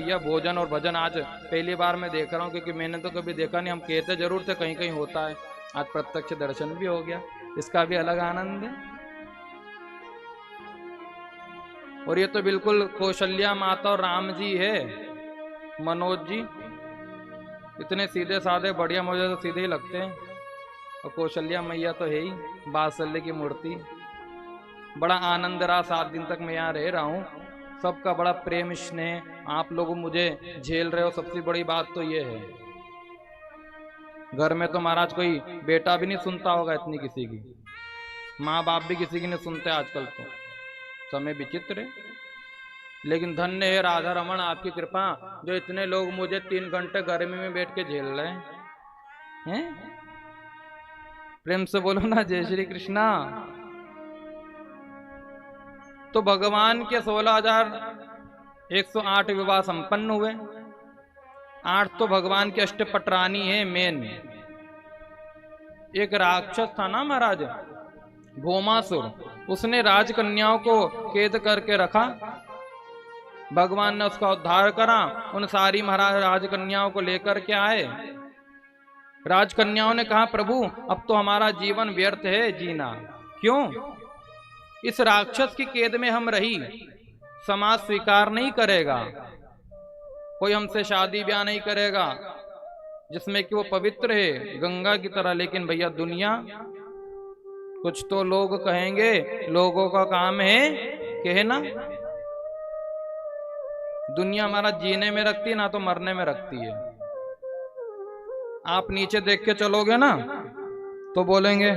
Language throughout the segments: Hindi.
भैया भोजन और भजन आज पहली बार मैं देख रहा हूँ, क्योंकि मैंने तो कभी देखा नहीं। हम कहते जरूर थे कहीं कहीं होता है, आज प्रत्यक्ष दर्शन भी हो गया, इसका भी अलग आनंद है। और ये तो बिल्कुल कौशल्या माता और राम जी है, मनोज जी इतने सीधे साधे बढ़िया, मुझे तो सीधे ही लगते हैं। और कौशल्या मैया तो है ही वात्सल्य की मूर्ति। बड़ा आनंद रहा 7 दिन तक मैं यहाँ रह रहा हूँ, सबका बड़ा प्रेम स्नेह, आप लोग मुझे झेल रहे हो, सबसे बड़ी बात तो ये है। घर में तो महाराज कोई बेटा भी नहीं सुनता होगा इतनी किसी की, माँ बाप भी किसी की नहीं सुनते आजकल, तो समय विचित्र है। लेकिन धन्य है राधा रमन आपकी कृपा, जो इतने लोग मुझे 3 घंटे गर्मी में बैठ के झेल रहे हैं। प्रेम से बोलो ना जय श्री कृष्णा। तो भगवान के 16,108 विवाह संपन्न हुए। 8 तो भगवान की अष्टपटरानी है मेन। एक राक्षस था ना महाराज भौमासुर, उसने राजकन्याओं को कैद करके रखा। भगवान ने उसका उद्धार करा, उन सारी महाराज राजकन्याओं को लेकर के आए। राजकन्याओं ने कहा प्रभु अब तो हमारा जीवन व्यर्थ है जीना। क्यों? इस राक्षस की कैद में हम रही, समाज स्वीकार नहीं करेगा, कोई हमसे शादी ब्याह नहीं करेगा जिसमें कि वो पवित्र है गंगा की तरह। लेकिन भैया दुनिया, कुछ तो लोग कहेंगे, लोगों का काम है कहना। दुनिया हमारा जीने में रखती है ना तो मरने में रखती है। आप नीचे देख के चलोगे ना तो बोलेंगे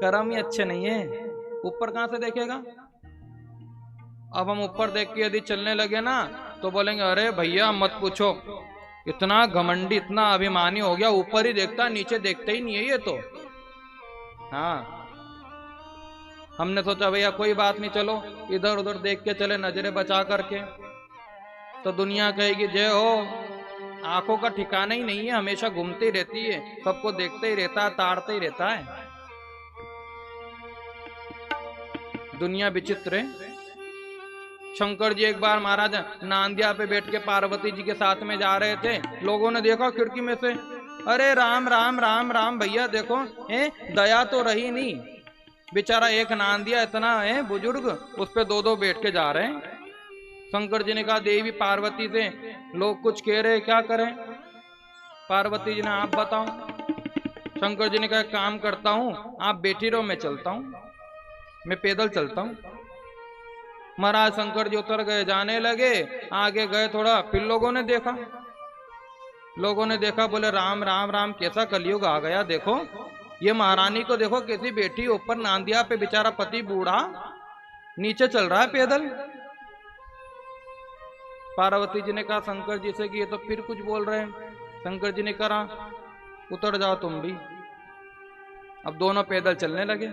कर्म ही अच्छे नहीं है, ऊपर कहां से देखेगा। अब हम ऊपर देख के यदि चलने लगे ना तो बोलेंगे अरे भैया मत पूछो, इतना घमंडी इतना अभिमानी हो गया, ऊपर ही देखता नीचे देखता ही नहीं है ये तो। हाँ, हमने सोचा भैया कोई बात नहीं, चलो इधर उधर देख के चले नजरें बचा करके, तो दुनिया कहेगी जय हो, आंखों का ठिकाना ही नहीं है, हमेशा घूमती रहती है, सबको देखते ही रहता है, ताड़ते ही रहता है। दुनिया विचित्र है। शंकर जी एक बार महाराज नांदिया पे बैठ के पार्वती जी के साथ में जा रहे थे, लोगों ने देखा खिड़की में से, अरे राम राम राम राम, भैया देखो दया तो रही नहीं, बेचारा एक नांदिया इतना है बुजुर्ग, उस पे 2-2 बैठ के जा रहे हैं। शंकर जी ने कहा देवी पार्वती से लोग कुछ कह रहे, क्या करें? पार्वती जी ने आप बताओ। शंकर जी ने कहा काम करता हूं, आप बैठी रहो, मैं चलता हूं, मैं पैदल चलता हूं। महाराज शंकर जी उतर गए, जाने लगे, आगे गए थोड़ा, फिर लोगों ने देखा, बोले राम राम राम, कैसा कलयुग आ गया, देखो ये महारानी को देखो कैसी बैठी ऊपर नांदिया पे, बेचारा पति बूढ़ा नीचे चल रहा है पैदल। पार्वती जी ने कहा शंकर जी से कि ये तो फिर कुछ बोल रहे हैं। शंकर जी ने कहा उतर जाओ तुम भी। अब दोनों पैदल चलने लगे।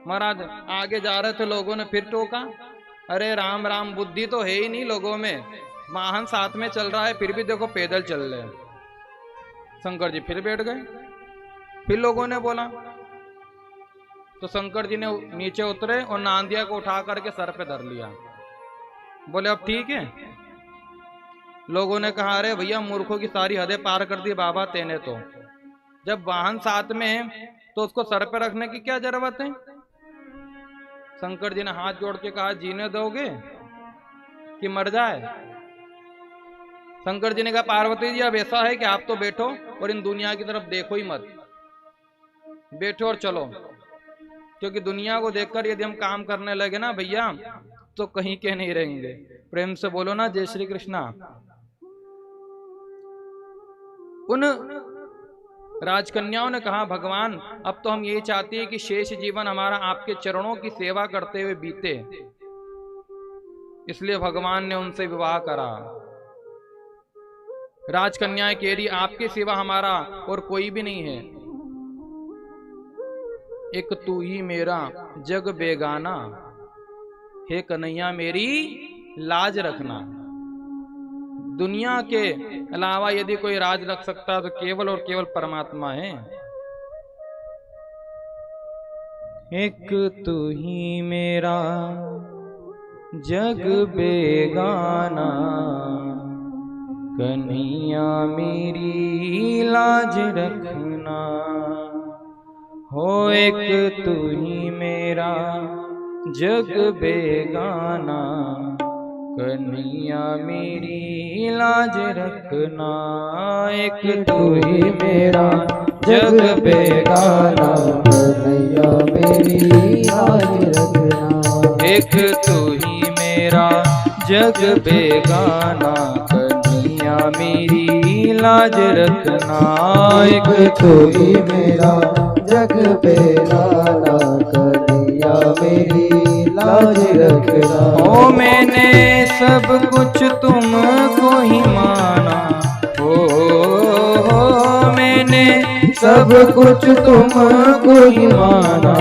महाराज आगे जा रहे थे, लोगों ने फिर टोका, अरे राम राम, बुद्धि तो है ही नहीं लोगों में, वाहन साथ में चल रहा है फिर भी देखो पैदल चल रहे हैं। शंकर जी फिर बैठ गए, फिर लोगों ने बोला, तो शंकर जी ने नीचे उतरे और नांदिया को उठा करके सर पे धर लिया, बोले अब ठीक है। लोगों ने कहा अरे भैया मूर्खों की सारी हदें पार कर दी बाबा तेने तो, जब वाहन साथ में है तो उसको सर पे रखने की क्या जरूरत है। शंकर जी ने हाथ जोड़ के कहा जीने दोगे कि मर जाए? शंकर जी ने कहा पार्वती जी अब ऐसा है कि आप तो बैठो और इन दुनिया की तरफ देखो ही मत, बैठो और चलो, क्योंकि दुनिया को देखकर यदि हम काम करने लगे ना भैया तो कहीं के नहीं रहेंगे। प्रेम से बोलो ना जय श्री कृष्णा। उन राजकन्याओं ने कहा भगवान अब तो हम यही चाहते हैं कि शेष जीवन हमारा आपके चरणों की सेवा करते हुए बीते, इसलिए भगवान ने उनसे विवाह करा। राजकन्याएं कह रही आपके सिवा हमारा और कोई भी नहीं है, एक तू ही मेरा जग बेगाना, हे कन्हैया मेरी लाज रखना। दुनिया के अलावा यदि कोई राज रख सकता है तो केवल और केवल परमात्मा है। एक तू ही मेरा जग बेगाना, कन्हैया मेरी लाज रखना। हो एक तू ही मेरा जग बेगाना, कन्हैया मेरी लाज रखना। एक तू ही मेरा जग बेगाना, कन्हैया मेरी लाज रखना। एक तू ही मेरा जग बेगाना, कन्हैया मेरी लाज रखना। एक तू ही मेरा जग बेगाना, कन्हैया मेरी लाज रखना। ओ मैंने सब कुछ तुमको ही माना, हो मैंने सब कुछ तुमको ही माना,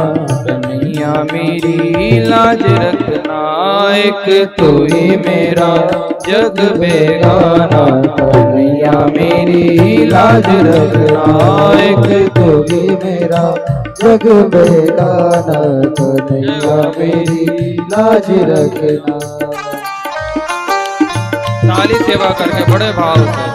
कन्हैया मेरी लाज रखना। एक तू ही मेरा जग बेगाना, कन्हैया मेरी लाज रखना। एक तू ही मेरा जग बेगाना, कन्हैया मेरी लाज रखना। ताली सेवा करके बड़े भाव से।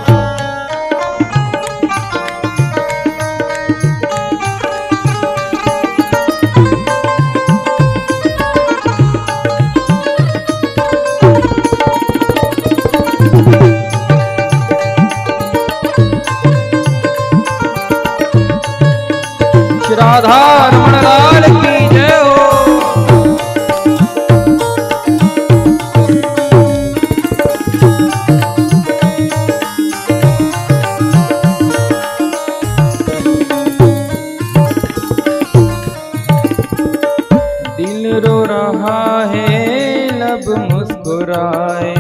राधा रमण लाल की जय हो। दिल रो रहा है लब मुस्कुराए,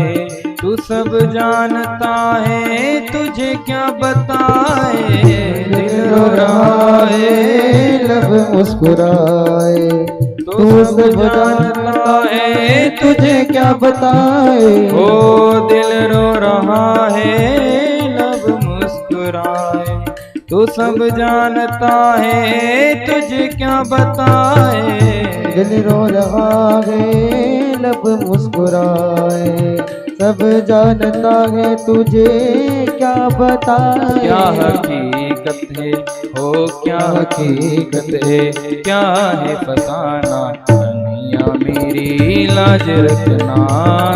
तू सब जानता है तुझे क्या बताए। दिल रो रहा है लब मुस्कुराए, तू सब जानता है तुझे क्या बताए। ओ दिल रो रहा है लब मुस्कुराए, तू सब जानता है तुझे क्या बताए। दिल रो रहा है लब मुस्कुराए, सब जानता है तुझे क्या बताए। क्या हकीकत है हो क्या हकीकत है, क्या है फसाना, कन्हैया मेरी लाज रखना।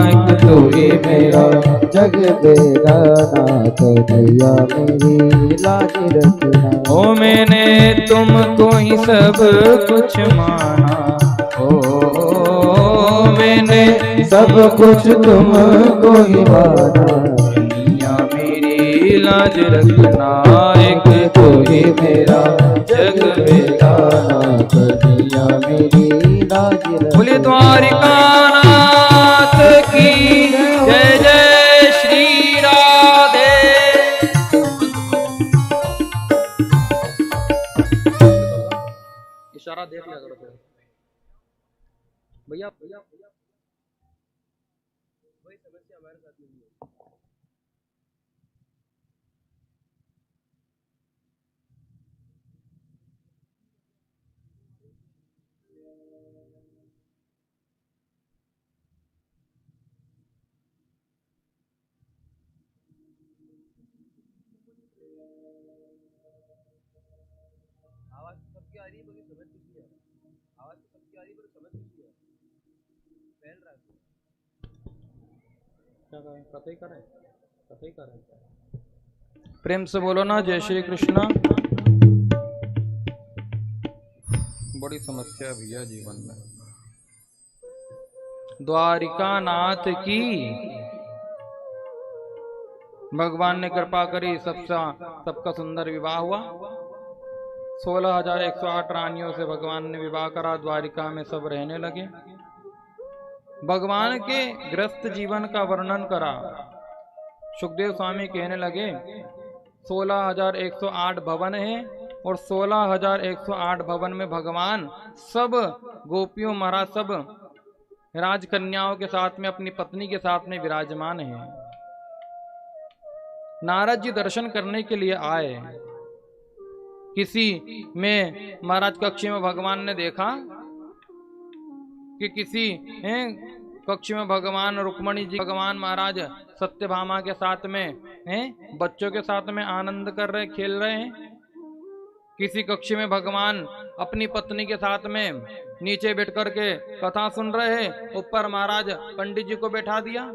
एक तू ही मेरा जग बेगाना, कन्हैया मेरी लाज रखना। ओ मैंने तुमको ही सब कुछ माना, ओ मैंने सब कुछ तुमको ही माना, कन्हैया मेरी लाज रखना। एक तू ही मेरा जग बेगाना, कन्हैया मेरी लाज रखना। बोले द्वारिकानाथ की जय जय श्री राधे। इशारा देख लिया करो भैया भैया वही समस्या हमारे साथ नहीं है। आवाज सबकी आ रही है मगर समझ कुछ नहीं आ रहा। आवाज सबकी आ रही है मगर समझ कुछ नहीं आ रहा। फैल रहा है क्या करें, कतई करें, कतई करें। प्रेम से बोलो ना जय श्री कृष्णा। बड़ी समस्या है भैया जीवन में। द्वारिका नाथ की भगवान ने कृपा करी, सबका सुंदर विवाह हुआ। 16,108 रानियों से भगवान ने विवाह करा। द्वारिका में सब रहने लगे। भगवान के ग्रस्त जीवन का वर्णन करा। सुखदेव स्वामी कहने लगे 16,108 भवन हैं और 16,108 भवन में भगवान सब गोपियों महाराज सब राजकन्याओं के साथ में अपनी पत्नी के साथ में विराजमान हैं। नारद जी दर्शन करने के लिए आए। किसी में महाराज कक्ष में भगवान ने देखा कि किसी कक्ष में भगवान रुक्मणी जी, भगवान महाराज सत्यभामा के साथ में हैं, बच्चों के साथ में आनंद कर रहे, खेल रहे हैं। किसी कक्ष में भगवान अपनी पत्नी के साथ में नीचे बैठ करके कथा सुन रहे हैं, ऊपर महाराज पंडित जी को बैठा दिया।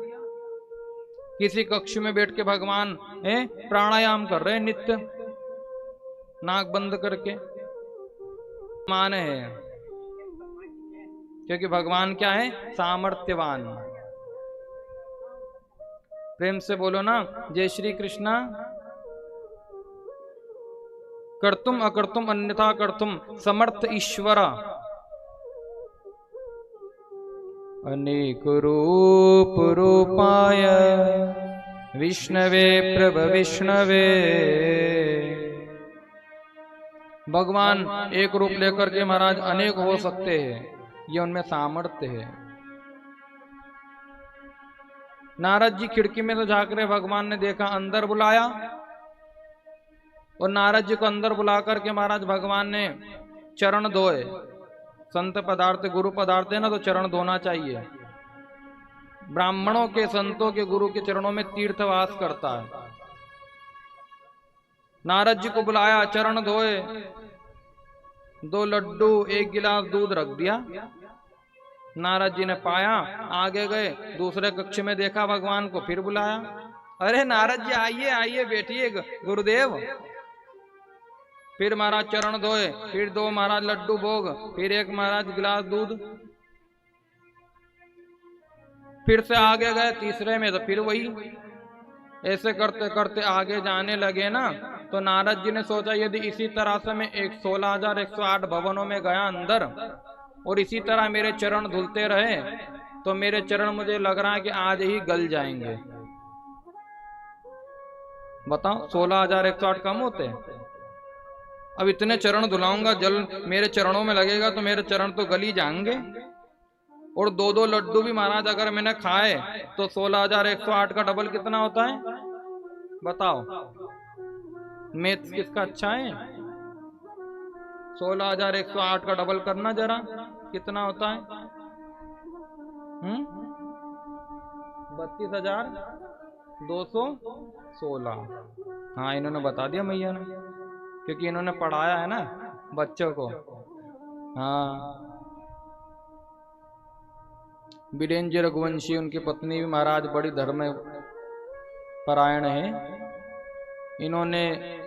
किसी कक्ष में बैठ के भगवान प्राणायाम कर रहे हैं नित्य, नाक बंद करके। मान है क्योंकि भगवान क्या है? सामर्थ्यवान। प्रेम से बोलो ना, जय श्री कृष्णा। कर्तुम अकर्तुम अन्यथा कर्तुम समर्थ ईश्वर। अनेक रूप रूपाय विष्णवे प्रभ विष्णवे। भगवान एक रूप लेकर के महाराज अनेक हो सकते हैं, ये उनमें सामर्थ्य है। नारद जी खिड़की में तो झांक रहे, भगवान ने देखा, अंदर बुलाया और नारद जी को अंदर बुला करके महाराज भगवान ने चरण धोए। संत पदार्थ गुरु पदार्थ है ना, तो चरण धोना चाहिए। ब्राह्मणों के, संतों के, गुरु के चरणों में तीर्थवास करता है। नारद जी को बुलाया, चरण धोए, 2 लड्डू 1 गिलास दूध रख दिया। नारद जी ने पाया, आगे गए, दूसरे कक्ष में देखा भगवान को, फिर बुलाया। अरे नारद जी आइए आइए, बैठिए गुरुदेव। फिर महाराज चरण धोए, फिर 2 महाराज लड्डू भोग, फिर 1 महाराज गिलास दूध। फिर से आगे गए, तीसरे में तो फिर वही। ऐसे करते करते आगे जाने लगे ना, तो नारद जी ने सोचा यदि इसी तरह से मैं 16,108 भवनों में गया अंदर और इसी तरह मेरे चरण धुलते रहे तो मेरे चरण मुझे लग रहा है कि आज ही गल जाएंगे। बताओ 16,108 कम होते हैं? अब इतने चरण धुलाऊंगा, जल मेरे चरणों में लगेगा तो मेरे चरण तो गल ही जाएंगे। और 2-2 लड्डू भी महाराज अगर मैंने खाए तो 16,108 का डबल कितना होता है? बताओ, मैथ्स किसका अच्छा है? 16,108 का डबल करना जरा, कितना होता है? 32,216। हाँ, इन्होंने बता दिया मैया ने, क्योंकि इन्होंने पढ़ाया है ना बच्चों को। हाँ, बीरेन जी रघुवंशी, उनकी पत्नी भी महाराज बड़ी धर्म परायण है। इन्होंने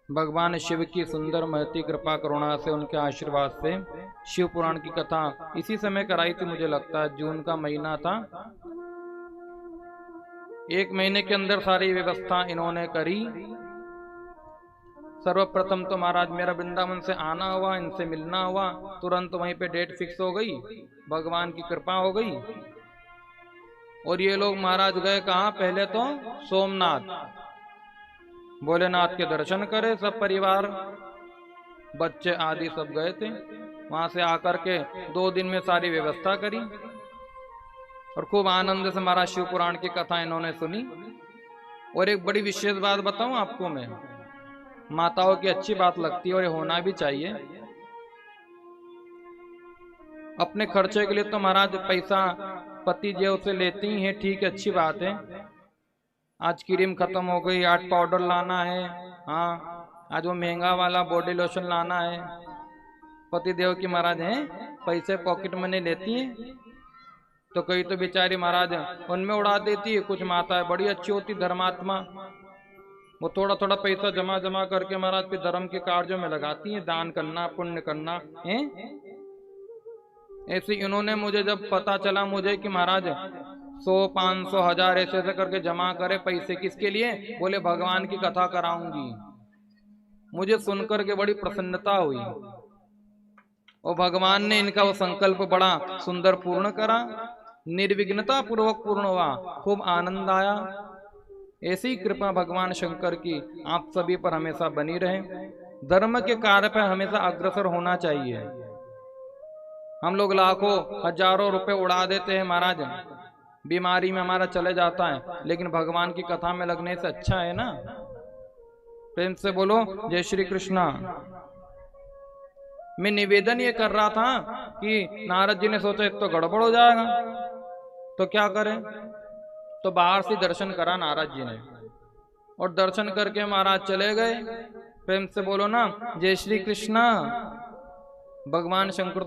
भगवान शिव की सुंदर महती कृपा करुणा से, उनके आशीर्वाद से शिव पुराण की कथा इसी समय कराई थी। मुझे लगता है जून का महीना था। 1 महीने के अंदर सारी व्यवस्था इन्होंने करी। सर्वप्रथम तो महाराज मेरा वृंदावन से आना हुआ, इनसे मिलना हुआ, तुरंत वहीं पे डेट फिक्स हो गई, भगवान की कृपा हो गई। और ये लोग महाराज गए कहाँ? पहले तो सोमनाथ, भोलेनाथ के दर्शन करे, सब परिवार, बच्चे आदि सब गए थे। वहां से आकर के 2 दिन में सारी व्यवस्था करी और खूब आनंद से महाराज शिव पुराण की कथा इन्होंने सुनी। और एक बड़ी विशेष बात बताऊं आपको मैं, माताओं की अच्छी बात लगती है और ये होना भी चाहिए। अपने खर्चे के लिए तो महाराज पैसा पति जेब से लेती ही है, ठीक है, अच्छी बात है। आज क्रीम खत्म हो गई, आज पाउडर लाना है, हाँ, आज वो महंगा वाला बॉडी लोशन लाना है, पति देव की महाराज हैं पैसे पॉकेट मनी लेती हैं। तो कई तो बेचारी महाराज उनमें उड़ा देती है। कुछ माताएं बड़ी अच्छी होती, धर्मात्मा, वो थोड़ा थोड़ा पैसा जमा जमा करके महाराज फिर धर्म के कार्यों में लगाती हैं, दान करना, पुण्य करना है। ऐसे इन्होंने मुझे जब पता चला मुझे कि महाराज 100, 500, 1000 ऐसे करके जमा करे पैसे, किसके लिए? बोले भगवान की कथा कराऊंगी। मुझे सुनकर के बड़ी प्रसन्नता हुई और भगवान ने इनका वो संकल्प बड़ा सुंदर पूर्ण करा, निर्विघ्नता पूर्वक पूर्ण हुआ, खूब आनंद आया। ऐसी कृपा भगवान शंकर की आप सभी पर हमेशा बनी रहे। धर्म के कार्य पर हमेशा अग्रसर होना चाहिए। हम लोग लाखों हजारों रुपए उड़ा देते हैं महाराज, बीमारी में हमारा चले जाता है, लेकिन भगवान की कथा में लगने से अच्छा है ना। प्रेम से बोलो जय श्री कृष्णा। मैं निवेदन ये कर रहा था कि नारद जी ने सोचा तो गड़बड़ हो जाएगा, तो क्या करें। तो बाहर से दर्शन करा नारद जी ने, और दर्शन करके महाराज चले गए। प्रेम से बोलो ना, जय श्री कृष्णा। भगवान शंकर